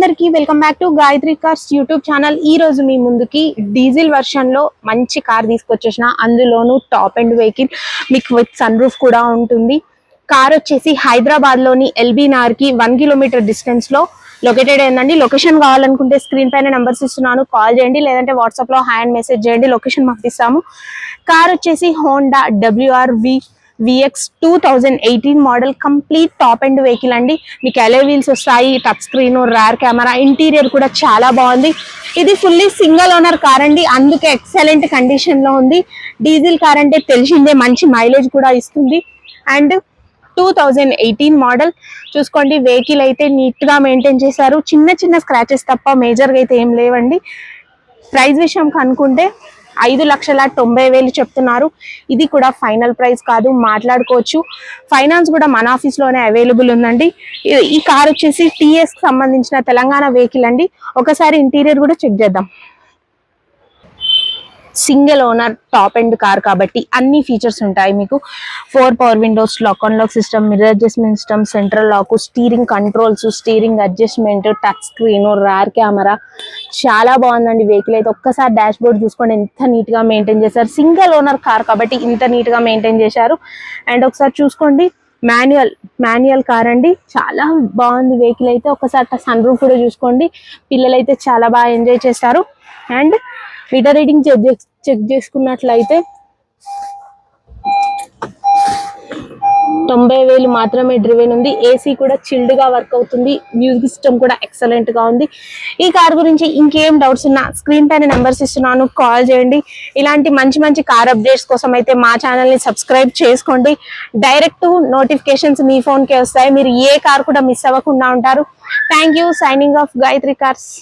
అందరికీ welcome back to Gayatri cars YouTube channel. ఈ రోజు మీ ముందుకి డీజిల్ వర్షన్ లో మంచి కార్ తీసుకొచ్చేసిన, అందులోనూ టాప్ అండ్ వెహికల్, మీకు విత్ సన్ రూఫ్ కూడా ఉంటుంది. కార్ వచ్చేసి హైదరాబాద్ లోని ఎల్బీ నగర్ కి 1 కిలోమీటర్ డిస్టెన్స్ లో లొకేటెడ్ అయిందండి. లొకేషన్ కావాలనుకుంటే స్క్రీన్ పైన నెంబర్స్ ఇస్తున్నాను, కాల్ చేయండి, లేదంటే వాట్సాప్ లో హాయ్ అని మెసేజ్ చేయండి, లొకేషన్ పంపిస్తాము. కార్ వచ్చేసి Honda WRV VX 2018 model, complete top and vehicle అండి. మీకు అలై వీల్స్ వస్తాయి, touch screen, rear camera, interior కూడా చాలా బాగుంది. ఇది ఫుల్లీ సింగిల్ ఓనర్ కార్ అండి, అందుకే ఎక్సలెంట్ కండిషన్ లో ఉంది. డీజిల్ కార్ అంటే తెలిసిందే, మంచి మైలేజ్ కూడా ఇస్తుంది. అండ్ 2018 మోడల్ చూసుకోండి. వెహికల్ అయితే నీట్ గా మెయింటైన్ చేశారు, చిన్న చిన్న స్క్రాచెస్ తప్ప మేజర్ గా అయితే ఏం లేవండి. ప్రైస్ విషయం కనుక్కుంటే 5,90,000 చెప్తున్నారు. ఇది కూడా ఫైనల్ ప్రైస్ కాదు, మాట్లాడుకోవచ్చు. ఫైనాన్స్ కూడా మన ఆఫీస్ లోనే అవైలబుల్ ఉందండి. ఈ కార్ వచ్చేసి టీఎస్ కి సంబంధించిన తెలంగాణ వెహికల్ అండి. ఒకసారి ఇంటీరియర్ కూడా చెక్ చేద్దాం. Single owner top end car కాబట్టి అన్ని ఫీచర్స్ ఉంటాయి మీకు. 4 power windows, lock on lock system, mirror adjustment system, central lock, steering controls, steering adjustment, touch screen, rear camera, చాలా బాగుందండి వెహికల్ అయితే. ఒక్కసారి డాష్ బోర్డ్ చూసుకోండి, ఎంత నీట్ గా మెయింటైన్ చేశారు. సింగిల్ ఓనర్ కార్ కాబట్టి ఇంత నీట్ గా మెయింటైన్ చేశారు. అండ్ ఒకసారి చూసుకోండి, మాన్యువల్ కార్ అండి, చాలా బాగుంది వెహికల్ అయితే. ఒకసారి సన్ రూఫ్ కూడా చూసుకోండి, పిల్లలు అయితే చాలా బాగా ఎంజాయ్ చేస్తారు. అండ్ మీటర్ రీడింగ్ చెక్ చేసుకున్నట్లయితే 90,000 మాత్రమే డ్రివెన్ ఉంది. ఏసీ కూడా చిల్డ్ గా వర్క్ అవుతుంది. మ్యూజిక్ సిస్టమ్ కూడా ఎక్సలెంట్ గా ఉంది. ఈ కార్ గురించి ఇంకేం డౌట్స్ ఉన్నా స్క్రీన్ పైన నెంబర్స్ ఇస్తున్నాను, కాల్ చేయండి. ఇలాంటి మంచి మంచి కార్ అప్డేట్స్ కోసం అయితే మా ఛానల్ ని సబ్స్క్రైబ్ చేసుకోండి. డైరెక్ట్ నోటిఫికేషన్స్ మీ ఫోన్ కే వస్తాయి, మీరు ఏ కార్ కూడా మిస్ అవ్వకుండా ఉంటారు. Thank you. Signing off Gayatri cars.